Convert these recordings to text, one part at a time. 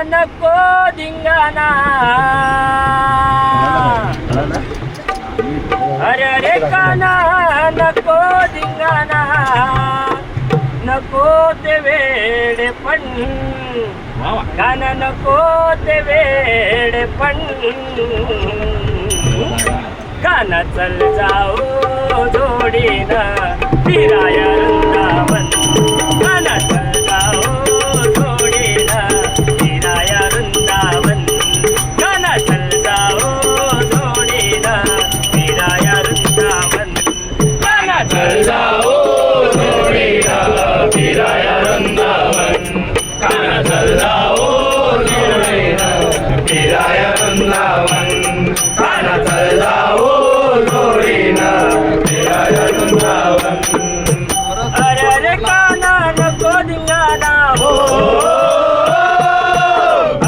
नको धिंगाणा अरे अरे काना नको धिंगाणा नको ते वेडे पण गाणं नको ते वेडे पण गाणं चल जाऊ जोडीनं फिराया वृंदावन गाणं चल जाऊ जोडीनं फिराया वृंदावन गाणं चल जाऊ जोडीनं फिराया वृंदावन गाणं चल जाऊ फिराया वृंदावन गाणं चल जाओ जोडीनं फिराया वृंदावन गाणं चल जाओ जोडीनं फिराया वृंदावन अरे अरे काना नको धिंगाणा हो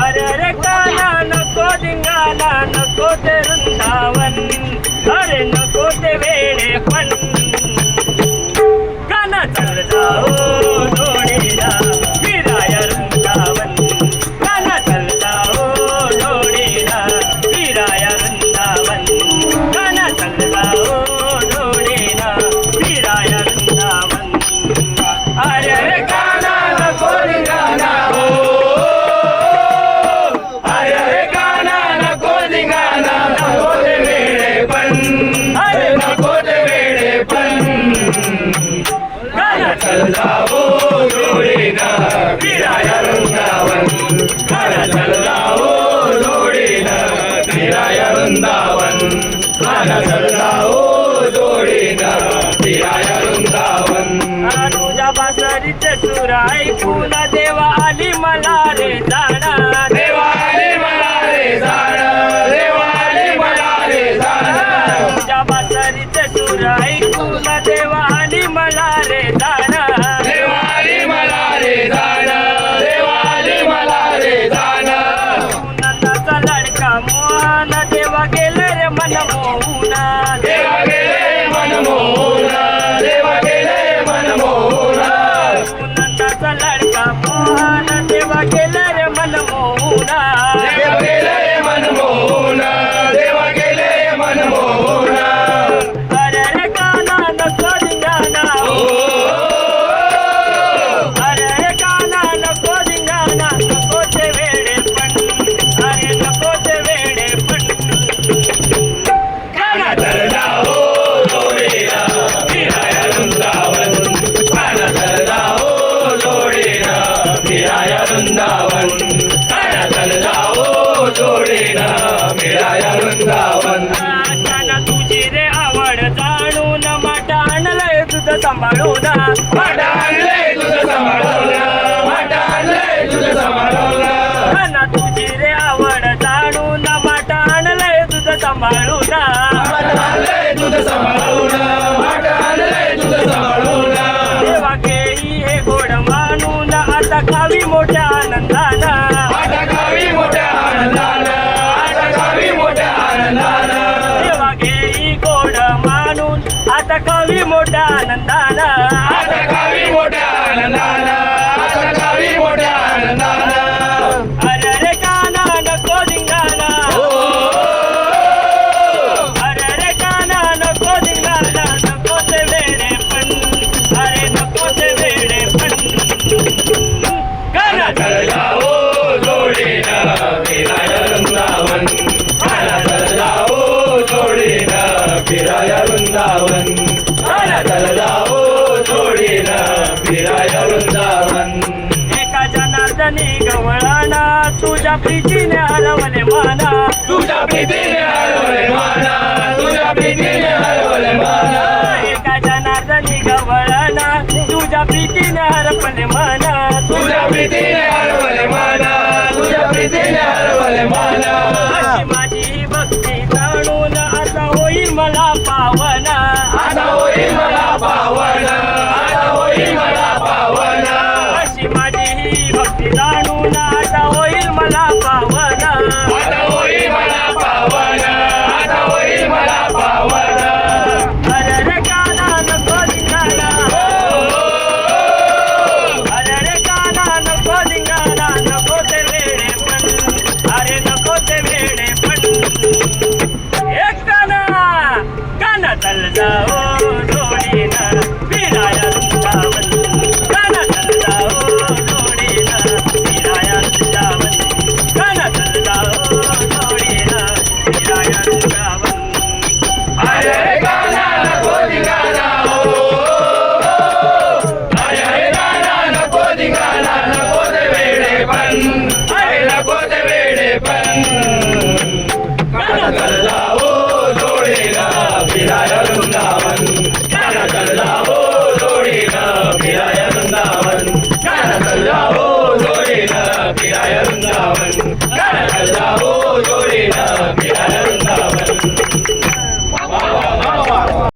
अरे अरे काना नको धिंगाणा नको ते वृंदावन अरे नको ते वेडे पण गाणं चल जाओ जोडीनं फिराया वृंदावन गाणं चल जाओ जोडीनं फिराया वृंदावन गाणं चल जाओ जोडीनं फिराया वृंदावन अरे अरे गाणं नको धिंगाणा हो अरे अरे गाणं नको धिंगाणा नको ते वेडे पण अरे नको ते वेडे पण गाणं चल जाओ जोडीनं फिराया वृंदावन गाणं चल जाओ जोडीनं फिराया वृंदावन गाणं चल जाओ जोडीनं फिराया वृंदावन तुझ्या बासरीचे सूर ऐकून देवा आली मला रे जाणं देवा आली मला रे जाणं देवा आली मला रे जाणं तुझ्या बासरीचे सूर ऐकून देवा आली मला रे जाणं देवा आली मला रे जाणं देवा आली मला रे जाणं नंदाचा लडका मोहन देवा गेले रे मन मोहून देवा गेले मन मोहून देवा गेले मन मोहून नंदाचा लडका मोहन देवा गेले रे मन मोहून देवा गेले मन मोहून देवा गेले मन मोहून अरे रे काना नको धिंगाणा हो अरे रे काना नको धिंगाणा नको ते वेडे पण अरे नको ते वेडे पण गाणं चल जाओ जोडीनं फिराया वृंदावन गाणं चल जाओ जोडीनं फिराया वृंदावन गाणं चल जाओ जोडीनं फिराया वृंदावन गाणं तुझी रे आवड जाणून माटा आणलंय तुझं सांभाळून माटा आणलंय तुझं सांभाळून माटा आणलंय तुझं सांभाळून गाणं तुझी रे आवड जाणून माटा आणलंय तुझं सांभाळून माटा आणलंय तुझं सांभाळून माटा आणलंय तुझं सांभाळून देवा केळी हे गोड मानून आता खावी मोठ्या आनंदानं आता खावी मोठ्या आनंदानं आता खावी मोठ्या आनंदानं देवा केळी गोड मानून आता खावी मोठ्या आनंदानं आता खावी मोठ्या आनंदानं आता खावी मोठ्या आनंदानं अरे रे काना नको धिंगाणा अरे रे काना नको धिंगाणा नको ते वेडे पण अरे नको ते वेडे पण गाणं चल जाओ जोडीनं फिराया वृंदावन गाणं चल जाओ जोडीनं फिराया वृंदावन गाणं चल जाओ जोडीनं फिराया वृंदावन एका जनार्दनी गवळाना तुझ्या प्रीतीने हरवले माना तुझ्या प्रीतीने हरवले माना तुझ्या प्रीतीने हरवले माना एका जनार्दनी गवळाना तुझ्या प्रीतीने हरवले माना